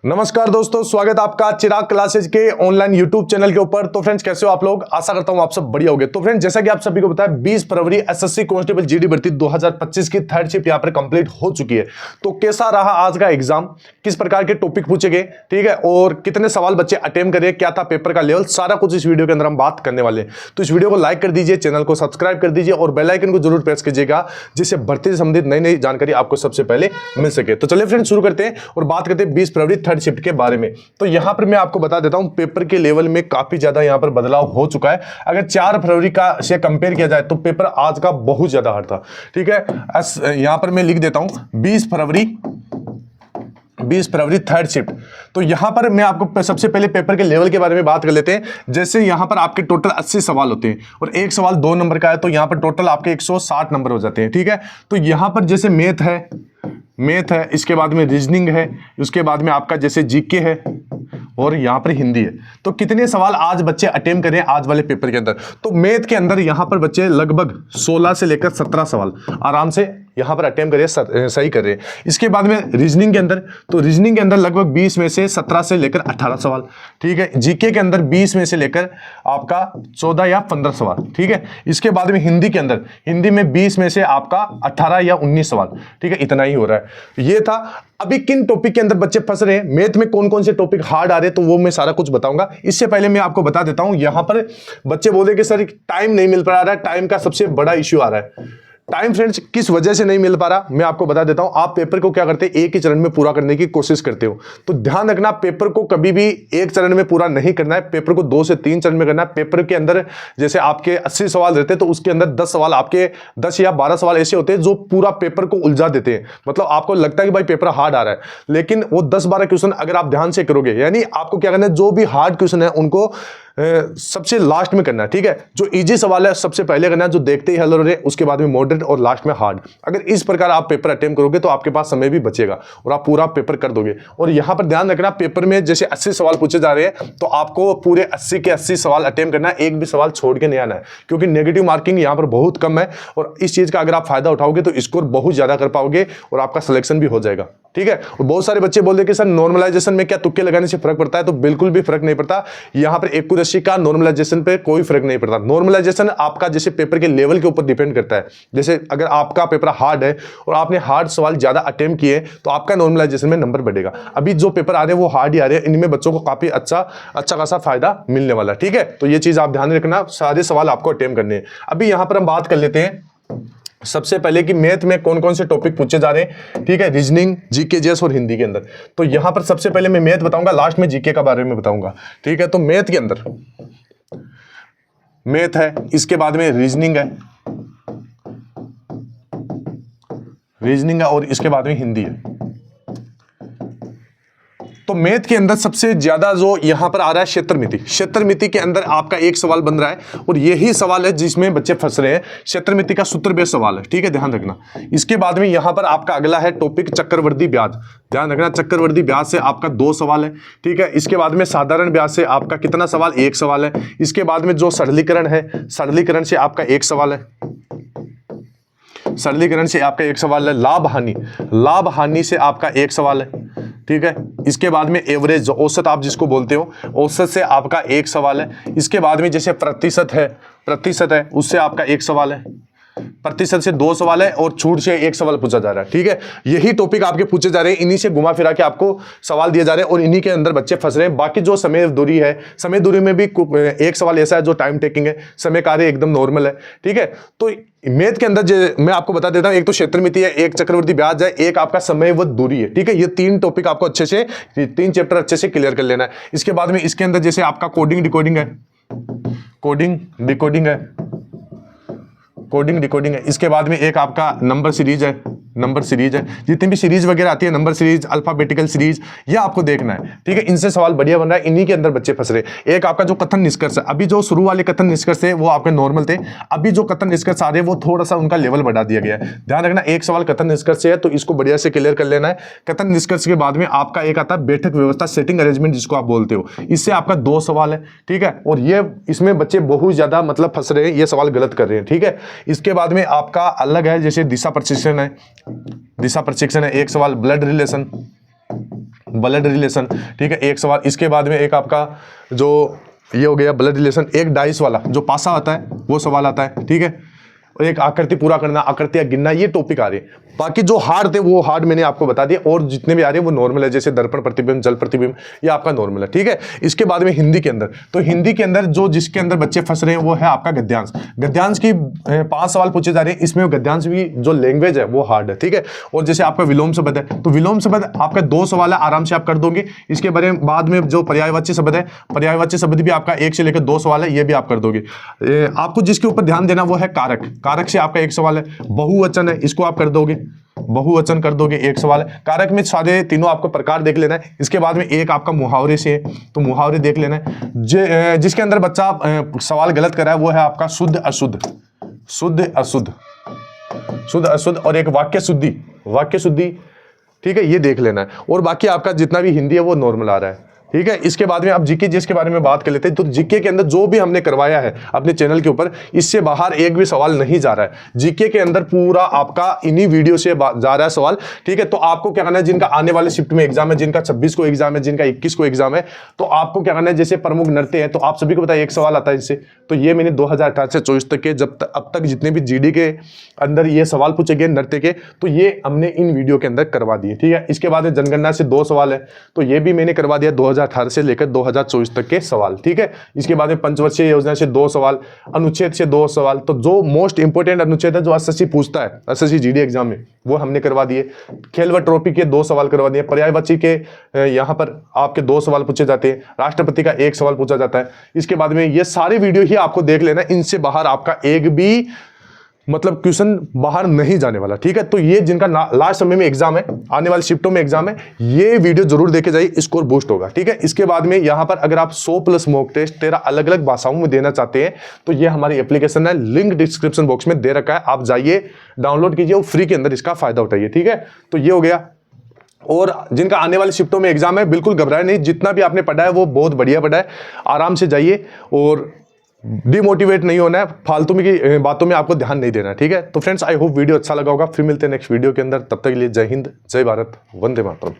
नमस्कार दोस्तों, स्वागत है आपका चिराग क्लासेज के ऑनलाइन यूट्यूब चैनल के ऊपर। तो फ्रेंड्स, कैसे हो आप लोग? आशा करता हूं आप सब बढ़िया होंगे। तो फ्रेंड्स, जैसा कि आप सभी को पता है, 20 फरवरी एसएससी कांस्टेबल जीडी भर्ती 2025 की थर्ड शिफ्ट यहां पर कंप्लीट हो चुकी है। तो कैसा रहा आज का एग्जाम, किस प्रकार के टॉपिक पूछे गए, ठीक है, और कितने सवाल बच्चे अटेम्प्ट करे, क्या था पेपर का लेवल, सारा कुछ इस वीडियो के अंदर हम बात करने वाले हैं। तो इस वीडियो को लाइक कर दीजिए, चैनल को सब्सक्राइब कर दीजिए और बेल आइकन को जरूर प्रेस कीजिएगा, जिससे भर्ती से संबंधित नई नई जानकारी आपको सबसे पहले मिल सके। तो चलिए फ्रेंड्स, शुरू करते हैं और बात करते हैं 20 फरवरी थर्ड शिफ्ट के बारे में। तो यहां पर मैं आपको बता देता हूं, पेपर के लेवल में काफी ज्यादा यहां पर बदलाव हो चुका है। अगर 4 फरवरी का से कंपेयर किया जाए तो पेपर आज का बहुत ज्यादा हार्ड था, ठीक है। यहां पर मैं लिख देता हूं 20 फरवरी थर्ड शिफ्ट। तो यहां पर मैं आपको सबसे पहले पेपर के लेवल के बारे में बात कर लेते हैं। जैसे यहां पर आपके टोटल 80 सवाल होते हैं और एक सवाल 2 नंबर का है, तो यहां पर टोटल आपके 160 नंबर हो जाते हैं, ठीक है। तो यहां पर जैसे मैथ है, इसके बाद में रीजनिंग है, उसके बाद में आपका जैसे जीके है और यहां पर हिंदी है। तो कितने सवाल आज बच्चे अटेम्प्ट करें आज वाले पेपर के अंदर? तो मैथ के अंदर यहां पर बच्चे लगभग 16 से लेकर 17 सवाल आराम से यहां पर अटेम्प्ट करिए, सही कर रहे हैं। इसके बाद में रीजनिंग के अंदर, तो रीजनिंग के अंदर लगभग 20 में से 17 से लेकर 18 सवाल, ठीक है। जीके के अंदर 20 में से लेकर आपका 14 या 15 सवाल, ठीक है। इसके बाद में हिंदी के अंदर, हिंदी में 20 में से आपका 18 या 19 सवाल, ठीक है। इतना ही हो रहा है। ये था। अभी किन टॉपिक के अंदर बच्चे फंस रहे हैं, मैथ में कौन कौन से टॉपिक हार्ड आ रहे हैं, तो वो मैं सारा कुछ बताऊंगा। इससे पहले मैं आपको बता देता हूं, यहां पर बच्चे बोले कि सर टाइम नहीं मिल पा रहा है, टाइम का सबसे बड़ा इश्यू आ रहा है। टाइम फ्रेंड्स किस वजह से नहीं मिल पा रहा, मैं आपको बता देता हूं। आप पेपर को क्या करते हैं, एक ही चरण में पूरा करने की कोशिश करते हो। तो ध्यान रखना, पेपर को कभी भी एक चरण में पूरा नहीं करना है, पेपर को 2 से 3 चरण में करना है। पेपर के अंदर जैसे आपके 80 सवाल रहते हैं, तो उसके अंदर 10 सवाल आपके 10 या 12 सवाल ऐसे होते हैं जो पूरा पेपर को उलझा देते हैं। मतलब आपको लगता है कि भाई पेपर हार्ड आ रहा है, लेकिन वो 10-12 क्वेश्चन अगर आप ध्यान से करोगे, यानी आपको क्या करना है, जो भी हार्ड क्वेश्चन है उनको सबसे लास्ट में करना है, ठीक है। जो इजी सवाल है सबसे पहले करना है, जो देखते ही हल हो रहे, उसके बाद में मॉडरेट और लास्ट में हार्ड। अगर इस प्रकार आप पेपर अटेम्प्ट करोगे तो आपके पास समय भी बचेगा और आप पूरा पेपर कर दोगे। और यहां पर ध्यान रखना, पेपर में जैसे 80 सवाल पूछे जा रहे हैं, तो आपको पूरे 80 के 80 सवाल अटेम्प्ट करना है, एक भी सवाल छोड़ के नहीं आना है, क्योंकि नेगेटिव मार्किंग यहां पर बहुत कम है। और इस चीज का अगर आप फायदा उठाओगे तो स्कोर बहुत ज्यादा कर पाओगे और आपका सिलेक्शन भी हो जाएगा, ठीक है। और बहुत सारे बच्चे बोलते हैं कि सर नॉर्मलाइजेशन में क्या तुक्के लगाने से फर्क पड़ता है? तो बिल्कुल भी फर्क नहीं पड़ता। यहां पर एक्यूरेसी का नॉर्मलाइजेशन पे कोई फर्क नहीं पड़ता। नॉर्मलाइजेशन आपका जैसे पेपर के लेवल के ऊपर डिपेंड करता है। जैसे अगर आपका पेपर हार्ड है और आपने हार्ड सवाल ज्यादा अटेम्प्ट किए, तो आपका नॉर्मलाइजेशन में नंबर बढ़ेगा। अभी जो पेपर आ रहे हैं वो हार्ड ही आ रहे हैं, इनमें बच्चों को काफी अच्छा खासा फायदा मिलने वाला है, ठीक है। तो ये चीज आप ध्यान रखना, सारे सवाल आपको अटेम्प्ट करने हैं। अभी यहां पर हम बात कर लेते हैं सबसे पहले कि मैथ में कौन कौन से टॉपिक पूछे जा रहे हैं, ठीक है। रीजनिंग, जीके, जेएस और हिंदी के अंदर। तो यहां पर सबसे पहले मैं मैथ बताऊंगा, लास्ट में जीके का बारे में बताऊंगा, ठीक है। तो मैथ के अंदर मैथ है, इसके बाद में रीजनिंग है और इसके बाद में हिंदी है। तो मैथ के अंदर सबसे ज्यादा जो यहां पर आ रहा है क्षेत्र मिति के अंदर आपका एक सवाल बन रहा है और यही सवाल है जिसमें बच्चे फंस रहे हैं। क्षेत्र मिति का सूत्र बेस्ड सवाल है, ठीक है, ध्यान रखना। इसके बाद में यहां पर आपका अगला है टॉपिक चक्रवर्ती ब्याज। ध्यान रखना, चक्रवर्ती ब्याज से आपका 2 सवाल है, ठीक है। इसके बाद में साधारण ब्याज से आपका कितना सवाल? 1 सवाल है। इसके बाद में जो सरलीकरण है, सरलीकरण से आपका 1 सवाल है। सरलीकरण से आपका 1 सवाल है। लाभ हानि से आपका 1 सवाल है, ठीक है। इसके बाद में एवरेज, औसत आप जिसको बोलते हो, औसत से आपका 1 सवाल है। इसके बाद में जैसे प्रतिशत है, उससे आपका 1 सवाल है। प्रतिशत से 2 सवाल है और छूट से 1 सवाल पूछा जा रहा है, ठीक है। यही टॉपिक आपके पूछे जा रहे हैं, इन्हीं से घुमा फिरा के आपको सवाल दिए जा रहे हैं और इन्हीं के अंदर बच्चे फंस रहे हैं। बाकी जो समय दूरी है, समय दूरी में भी 1 सवाल ऐसा है जो टाइम टेकिंग है, समय कार्य एकदम नॉर्मल है, ठीक है। तो मैथ के अंदर मैं आपको बता देता हूं, एक तो क्षेत्र मिति है, एक चक्रवर्ती ब्याज है, एक आपका समय व दूरी है, ठीक है। ये 3 टॉपिक आपको अच्छे से, 3 चैप्टर अच्छे से क्लियर कर लेना है। इसके बाद में इसके अंदर जैसे आपका कोडिंग डिकोडिंग है। इसके बाद में एक आपका नंबर सीरीज है। जितनी भी सीरीज वगैरह आती है, नंबर सीरीज, अल्फाबेटिकल सीरीज, ये आपको देखना है, ठीक है। इनसे सवाल बढ़िया बन रहा है, इन्हीं के अंदर बच्चे फंस रहे। एक आपका जो कथन निष्कर्ष है, अभी जो शुरू वाले कथन निष्कर्ष थे वो आपके नॉर्मल थे, अभी जो कथन निष्कर्ष आ रहे हैं वो थोड़ा सा उनका लेवल बढ़ा दिया गया है। ध्यान रखना, 1 सवाल कथन निष्कर्ष है, तो इसको बढ़िया से क्लियर कर लेना है। कथन निष्कर्ष के बाद में आपका एक आता है बैठक व्यवस्था, सेटिंग अरेंजमेंट जिसको आप बोलते हो, इससे आपका 2 सवाल है, ठीक है। और ये इसमें बच्चे बहुत ज्यादा मतलब फंस रहे हैं, ये सवाल गलत कर रहे हैं, ठीक है। इसके बाद में आपका अलग है, जैसे दिशा प्रशिक्षण है, 1 सवाल। ब्लड रिलेशन, ब्लड रिलेशन, ठीक है, एक सवाल। इसके बाद में एक आपका जो ये हो गया ब्लड रिलेशन, एक डाइस वाला जो पासा आता है वो सवाल आता है, ठीक है, और एक आकृति पूरा करना, आकृतियां गिनना, ये टॉपिक आ रही है। बाकी जो हार्ड थे वो हार्ड मैंने आपको बता दिया, और जितने भी आ रहे हैं वो नॉर्मल है, जैसे दर्पण प्रतिबिंब, जल प्रतिबिंब, ये आपका नॉर्मल है, ठीक है। इसके बाद में हिंदी के अंदर, तो हिंदी के अंदर जो जिसके अंदर बच्चे फंस रहे हैं वो है आपका गद्यांश। गद्यांश की 5 सवाल पूछे जा रहे हैं, इसमें गद्यांश भी जो लैंग्वेज है वो हार्ड है, ठीक है। और जैसे आपका विलोम शब्द है, तो विलोम शब्द आपका 2 सवाल है, आराम से आप कर दोगे। इसके बारे में बाद में जो पर्यायवाची शब्द है, पर्यायवाची शब्द भी आपका 1 से लेकर 2 सवाल है, ये भी आप कर दोगे। आपको जिसके ऊपर ध्यान देना वो है कारक, कारक से आपका 1 सवाल है। बहुवचन है, इसको आप कर दोगे, बहुवचन कर दोगे, 1 सवाल है। कारक में सारे तीनों आपको प्रकार देख लेना है। इसके बाद में एक आपका मुहावरे से है, तो मुहावरे देख लेना है। जिसके अंदर बच्चा सवाल गलत कर रहा है वो है आपका शुद्ध अशुद्ध, शुद्ध अशुद्ध, शुद्ध अशुद्ध, और एक वाक्य शुद्धि, वाक्य शुद्धि, ठीक है, ये देख लेना है। और बाकी आपका जितना भी हिंदी है वो नॉर्मल आ रहा है, ठीक है। इसके बाद में आप जीके जिसके बारे में बात कर लेते हैं, तो जीके के अंदर जो भी हमने करवाया है अपने चैनल के ऊपर, इससे बाहर एक भी सवाल नहीं जा रहा है। जीके के अंदर पूरा आपका इन्हीं वीडियो से जा रहा है सवाल, ठीक है। तो आपको क्या करना है, जिनका आने वाले शिफ्ट में एग्जाम है, जिनका 26 को एग्जाम है, जिनका 21 को एग्जाम है, तो आपको क्या करना है, जैसे प्रमुख नृत्य है, तो आप सभी को पता है 1 सवाल आता है इससे। तो ये मैंने 2018 से 24 तक के अब तक जितने भी जीडी के अंदर ये सवाल पूछे गए नृत्य के, तो ये हमने इन वीडियो के अंदर करवा दिए, ठीक है। इसके बाद जनगणना से 2 सवाल है, तो ये भी मैंने करवा दिया 2018 से लेकर 2024 तक के सवाल, ठीक है। इसके बाद में पंचवर्षीय योजना से 2 सवाल, अनुच्छेद से 2 सवाल, तो जो मोस्ट इंपोर्टेंट अनुच्छेद है जो एसएससी पूछता है, एसएससी जीडी एग्जाम में, वो हमने करवा दिए। खेल व ट्रॉफी के 2 सवाल करवा दिए। पर्यायवाची के यहाँ पर आपके 2 सवाल पूछे जाते हैं। राष्ट्रपति का 1 सवाल पूछा जाता है। इसके बाद में ये सारे वीडियो ही आपको देख लेना, इनसे बाहर आपका एक भी मतलब क्वेश्चन बाहर नहीं जाने वाला, ठीक है। तो ये जिनका लास्ट समय में एग्जाम है, आने वाले शिफ्टों में एग्जाम है, ये वीडियो जरूर देखे जाइए, स्कोर बूस्ट होगा, ठीक है। इसके बाद में यहाँ पर अगर आप 100+ मॉक टेस्ट 13 अलग अलग भाषाओं में देना चाहते हैं, तो ये हमारी एप्लीकेशन है, लिंक डिस्क्रिप्शन बॉक्स में दे रखा है, आप जाइए डाउनलोड कीजिए और फ्री के अंदर इसका फायदा उठाइए, ठीक है। तो ये हो गया। और जिनका आने वाले शिफ्टों में एग्जाम है, बिल्कुल घबराए नहीं, जितना भी आपने पढ़ा है वो बहुत बढ़िया पढ़ा है, आराम से जाइए और डिमोटिवेट नहीं होना है, फालतू में की बातों में आपको ध्यान नहीं देना है, ठीक है। तो फ्रेंड्स, आई होप वीडियो अच्छा लगा होगा। फिर मिलते हैं नेक्स्ट वीडियो के अंदर, तब तक के लिए जय हिंद, जय भारत, वंदे मातरम।